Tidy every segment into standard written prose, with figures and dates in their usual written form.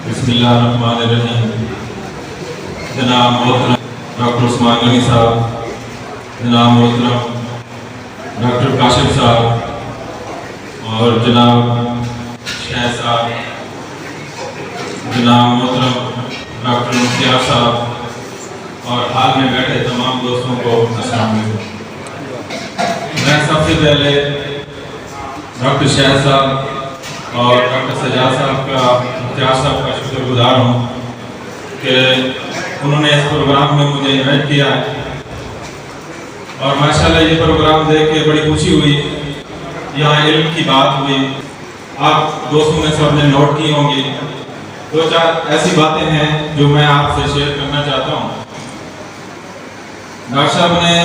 بسم اللہ الرحمن الرحیم۔ جناب محترم ڈاکٹر عثمان غنی صاحب، جناب محترم ڈاکٹر کاشف صاحب اور جناب شہ صاحب، جناب محترم ڈاکٹر مختار صاحب اور حال میں بیٹھے تمام دوستوں کو السلام علیکم۔ میں سب سے پہلے ڈاکٹر شہ صاحب اور ڈاکٹر سجاد صاحب کا، مختار صاحب کا شکر گزار ہوں کہ انہوں نے اس پروگرام میں مجھے انوائٹ کیا ہے اور ماشاءاللہ یہ پروگرام دیکھ کے بڑی خوشی ہوئی۔ یہاں علم کی بات ہوئی، آپ دوستوں نے سب نے نوٹ کی ہوں گی۔ دو چار ایسی باتیں ہیں جو میں آپ سے شیئر کرنا چاہتا ہوں۔ ڈاکٹر صاحب نے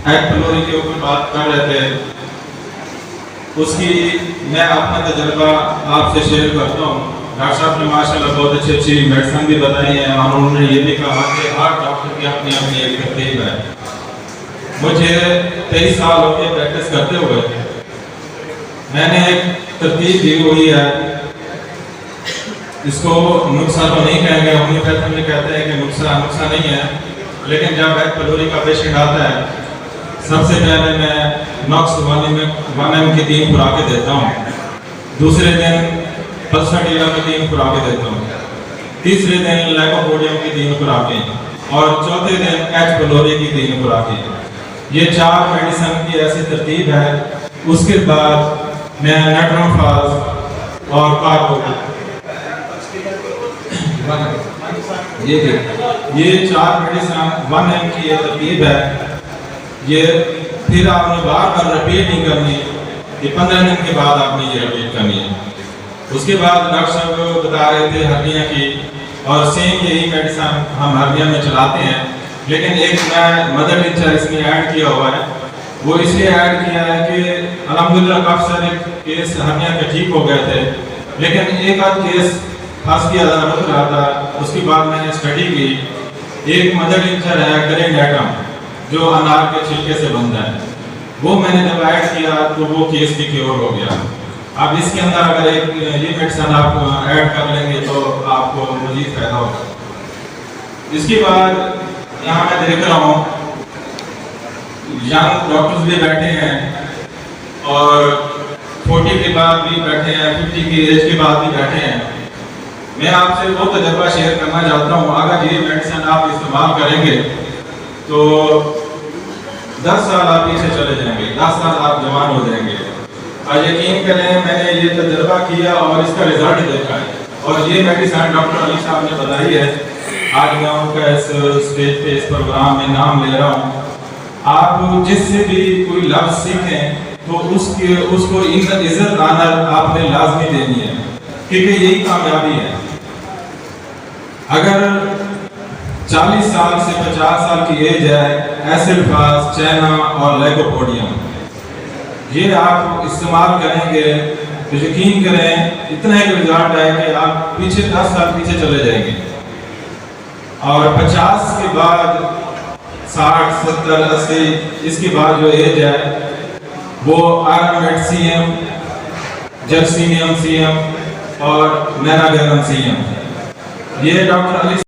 ایگ پلوری کے اوپر بات کر رہے تھے، اس کی میں اپنا تجربہ آپ سے شیئر کرتا ہوں۔ ڈاکٹر صاحب نے ماشاءاللہ بہت اچھی میڈیسن بھی بتائی ہے اور انہوں نے یہ بھی کہا کہ ہر ڈاکٹر کی اپنی اپنی ایک ترتیب ہے۔ مجھے 23 سال ہو گئے پریکٹس کرتے ہوئے، میں نے ایک ترتیب دی ہوئی ہے، اس کو نسخہ تو نہیں کہیں گے، ہومیوپیتھی میں کہتے ہیں کہ نسخہ نہیں ہے، لیکن جب ایگ پلوری کا پیشنٹ آتا ہے سب سے پہلے میں ناکس 1 ایم کی 3 خوراکیں دیتا ہوں، دوسرے دن پلسٹیرا کی 3 خوراکیں دیتا ہوں، تیسرے دن لیکوپوڈیم کی 3 خوراکیں اور چوتھے دن ایگ پلوری کی 3 خوراکیں۔ یہ 4 میڈیسن کی ایسی ترتیب ہے۔ اس کے بعد میں نیٹرمفاز اور کاربو، یہ 4 میڈیسن 1 ایم کی یہ ترتیب ہے۔ یہ پھر آپ نے بار بار رپیٹ نہیں کرنی، یہ 15 دن کے بعد آپ نے یہ رپیٹ کرنی ہے۔ اس کے بعد ڈاکٹر صاحب بتا رہے تھے ہرنیا کی، اور سیم یہی میڈیسن ہم ہرنیا میں چلاتے ہیں، لیکن ایک میں مدر ٹیچر اس میں ایڈ کیا ہوا ہے۔ وہ اس لیے ایڈ کیا ہے کہ الحمدللہ کافی سارے کیس ہرنیا کے ٹھیک ہو گئے تھے، لیکن ایک آدھ کیس خاص کی عدالت رہا تھا۔ اس کے بعد میں نے اسٹڈی کی، ایک مدر ٹیچر ہے گرین ایٹم جو انار کے چھلکے سے بنتا ہے، وہ میں نے جب ایڈ کیا تو وہ کیس بھی کیور ہو گیا۔ اب اس کے اندر اگر ایک یہ میڈیسن آپ ایڈ کر لیں گے تو آپ کو مزید فائدہ ہوگا۔ اس کے بعد یہاں میں دیکھ رہا ہوں ینگ ڈاکٹرز بھی بیٹھے ہیں اور 40 کے بعد بھی بیٹھے ہیں، 50 کی ایج کے بعد بھی بیٹھے ہیں۔ میں آپ سے وہ تجربہ شیئر کرنا چاہتا ہوں، اگر یہ میڈیسن آپ استعمال کریں گے تو 10 سال آپ پیچھے چلے جائیں گے، 10 سال آپ جوان ہو جائیں گے۔ اور یقین کریں میں نے یہ تجربہ کیا اور اس کا رزلٹ دیکھا ہے، اور یہ میڈیسن ڈاکٹر علی صاحب نے بتائی ہے۔ آج میں ان کا اس اسٹیج پہ اس پروگرام میں نام لے رہا ہوں۔ آپ جس سے بھی کوئی لفظ سیکھیں تو اس کو عزت آنر آپ نے لازمی دینی ہے، کیونکہ یہی کامیابی ہے۔ اگر 40 سال سے 50 سال کی ایج ہے، ایسڈ فاس، چینا اور لیکوپوڈیم یہ آپ استعمال کریں گے تو یقین کریں اتنا ایک رزلٹ ہے کہ آپ پیچھے 10 سال پیچھے چلے جائیں گے۔ اور 50 کے بعد 60 70 80 اس کے بعد جو ایج ہے وہ آرمیٹ سی ایم، جرسینیم سی ایم اور نیراگیرن سی ایم، یہ ڈاکٹر علی